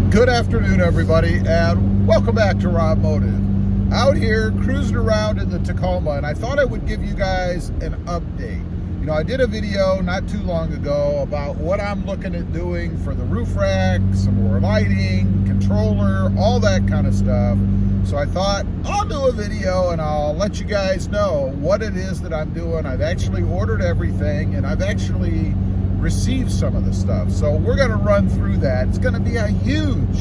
Good afternoon, everybody, and welcome back to RobMotive. Out here cruising around in the Tacoma, and I thought I would give you guys an update. You know, I did a video not too long ago about what I'm looking at doing for the roof rack, some more lighting, controller, all that kind of stuff. So I thought I'll do a video and I'll let you guys know what it is that I'm doing. I've actually ordered everything, and I've actually receive some of the stuff. So we're going to run through that. It's going to be a huge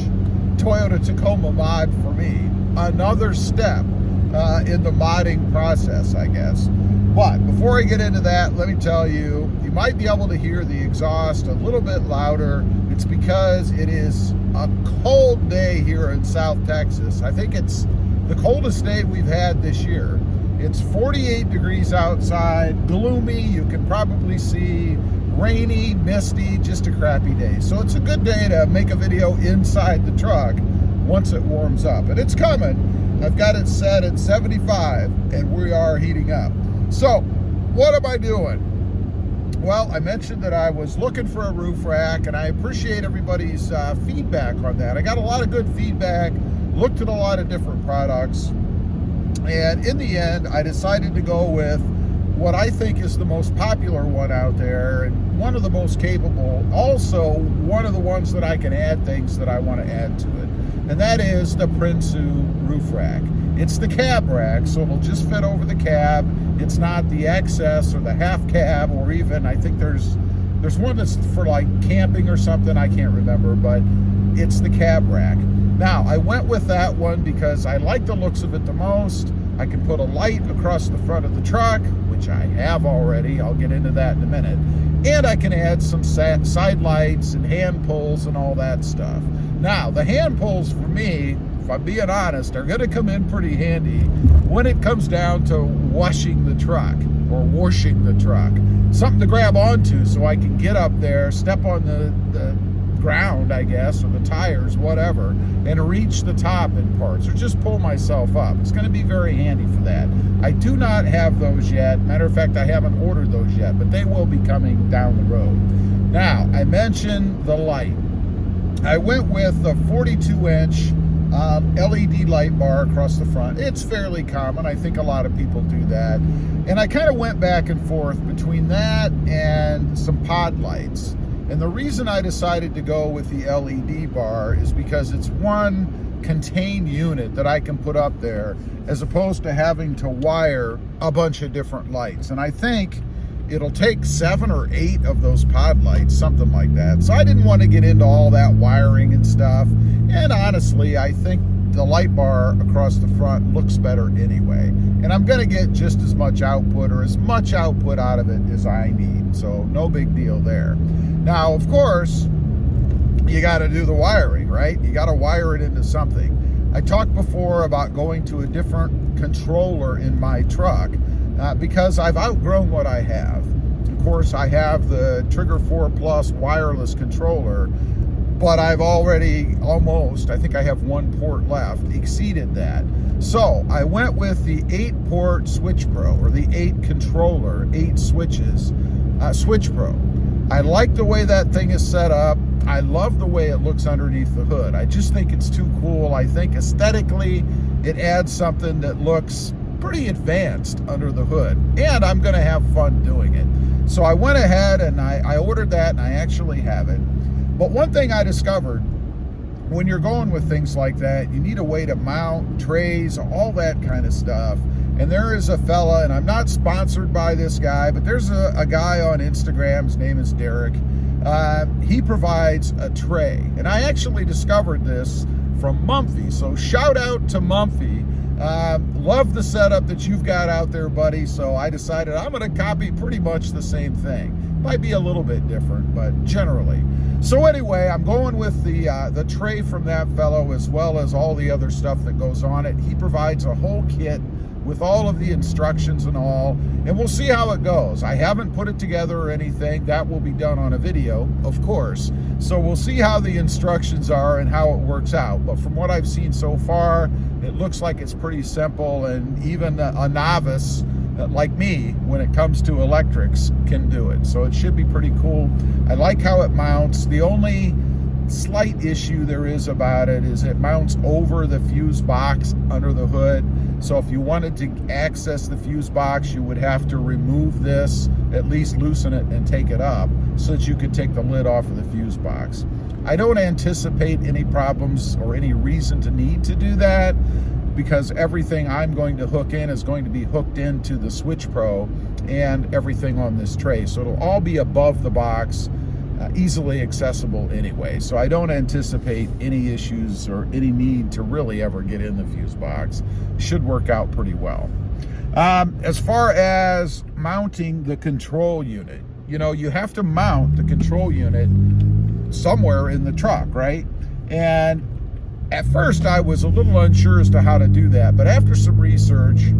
Toyota Tacoma mod for me. Another step in the modding process, I guess. But before I get into that, let me tell you, you might be able to hear the exhaust a little bit louder. It's because it is a cold day here in South Texas. I think it's the coldest day we've had this year. It's 48 degrees outside, gloomy. You can probably see rainy, misty, just a crappy day. So it's a good day to make a video inside the truck once it warms up. And it's coming. I've got it set at 75 and we are heating up. So what am I doing? Well, I mentioned that I was looking for a roof rack, and I appreciate everybody's feedback on that. I got a lot of good feedback, looked at a lot of different products, and in the end, I decided to go with what I think is the most popular one out there, and one of the most capable, also one of the ones that I can add things that I want to add to it, and that is the Prinsu roof rack. It's the cab rack, so it'll just fit over the cab. It's not the XS or the half cab, or even, I think there's one that's for like camping or something, I can't remember, but it's the cab rack. Now, I went with that one because I like the looks of it the most. I can put a light across the front of the truck, which I have already. I'll get into that in a minute. And I can add some side lights and hand pulls and all that stuff. Now, the hand pulls for me, if I'm being honest, are going to come in pretty handy when it comes down to washing the truck or washing the truck. Something to grab onto so I can get up there, step on the ground, I guess, or the tires, whatever, and reach the top in parts, or just pull myself up. It's going to be very handy for that. I do not have those yet. Matter of fact, I haven't ordered those yet, but they will be coming down the road. Now, I mentioned the light. I went with a 42-inch LED light bar across the front. It's fairly common. I think a lot of people do that. And I kind of went back and forth between that and some pod lights. And the reason I decided to go with the LED bar is because it's one contained unit that I can put up there, as opposed to having to wire a bunch of different lights. And I think it'll take 7 or 8 of those pod lights, something like that. So I didn't want to get into all that wiring and stuff. And honestly, I think the light bar across the front looks better anyway. And I'm going to get just as much output, or as much output out of it as I need. So no big deal there. Now, of course, you got to do the wiring, right? You got to wire it into something. I talked before about going to a different controller in my truck because I've outgrown what I have. Of course, I have the Trigger 4 Plus wireless controller, but I've already almost, I think I have 1 port left, exceeded that. So I went with the 8-port Switch Pro, or the 8 controller, 8 switches, Switch Pro. I like the way that thing is set up. I love the way it looks underneath the hood. I just think it's too cool. I think aesthetically it adds something that looks pretty advanced under the hood, and I'm going to have fun doing it. So I went ahead and I ordered that, and I actually have it. But one thing I discovered, when you're going with things like that, you need a way to mount trays, all that kind of stuff. And there is a fella, and I'm not sponsored by this guy, but there's a guy on Instagram, his name is Derek. He provides a tray. And I actually discovered this from Mumphy. So shout out to Mumphy. Love the setup that you've got out there, buddy. So I decided I'm going to copy pretty much the same thing. Might be a little bit different, but generally. So anyway, I'm going with the tray from that fellow, as well as all the other stuff that goes on it. He provides a whole kit with all of the instructions and all, and we'll see how it goes. I haven't put it together or anything. That will be done on a video, of course. So we'll see how the instructions are and how it works out. But from what I've seen so far, it looks like it's pretty simple, and even a novice like me, when it comes to electrics, can do it. So it should be pretty cool. I like how it mounts. The only slight issue there is about it is it mounts over the fuse box under the hood. So if you wanted to access the fuse box, you would have to remove this, at least loosen it and take it up so that you could take the lid off of the fuse box. I don't anticipate any problems or any reason to need to do that, because everything I'm going to hook in is going to be hooked into the Switch Pro and everything on this tray. So it'll all be above the box, easily accessible anyway. So I don't anticipate any issues or any need to really ever get in the fuse box. Should work out pretty well. As far as mounting the control unit, you know, you have to mount the control unit somewhere in the truck, right? And at first I was a little unsure as to how to do that, but after some research,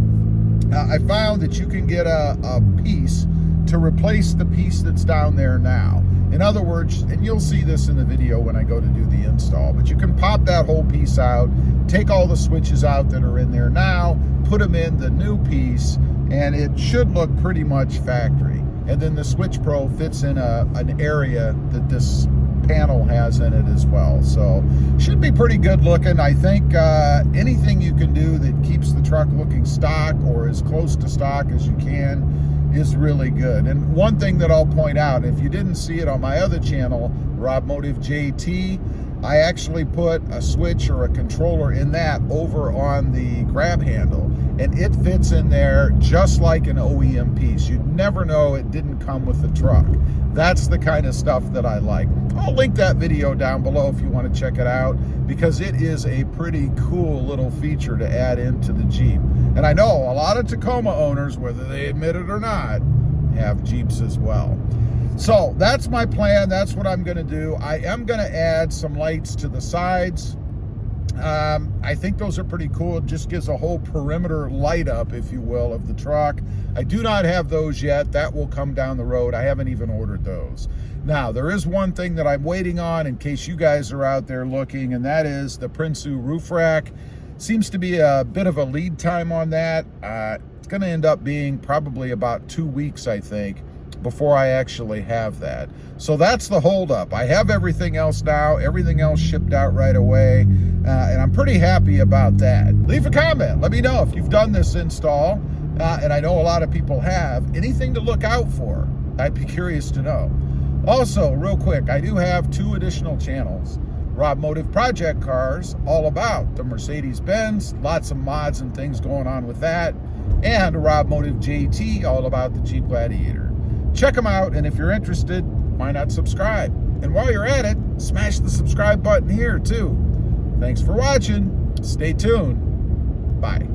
I found that you can get a piece to replace the piece that's down there now. In other words, and you'll see this in the video when I go to do the install, but you can pop that whole piece out, take all the switches out that are in there now, put them in the new piece, and it should look pretty much factory. And then the Switch Pro fits in an area that this panel has in it as well. So should be pretty good looking. I think anything you can do that keeps the truck looking stock or as close to stock as you can is really good. And one thing that I'll point out, if you didn't see it on my other channel, RobMotive JT, I actually put a switch or a controller in that over on the grab handle, and it fits in there just like an OEM piece. You'd never know it didn't come with the truck. That's the kind of stuff that I like. I'll link that video down below if you want to check it out, because it is a pretty cool little feature to add into the Jeep. And I know a lot of Tacoma owners, whether they admit it or not, have Jeeps as well. So that's my plan. That's what I'm going to do. I am going to add some lights to the sides. I think those are pretty cool. It just gives a whole perimeter light up, if you will, of the truck. I do not have those yet. That will come down the road. I haven't even ordered those. Now, there is one thing that I'm waiting on in case you guys are out there looking, and that is the Prinsu roof rack. Seems to be a bit of a lead time on that. It's going to end up being probably about 2 weeks, I think, before I actually have that. So that's the holdup. I have everything else now. Everything else shipped out right away, and I'm pretty happy about that. Leave a comment. Let me know if you've done this install, and I know a lot of people have. Anything to look out for? I'd be curious to know. Also, real quick, I do have 2 additional channels. RobMotive Project Cars, all about the Mercedes-Benz, lots of mods and things going on with that, and RobMotive JT, all about the Jeep Gladiator. Check them out, and if you're interested, why not subscribe? And while you're at it, smash the subscribe button here too. Thanks for watching. Stay tuned. Bye.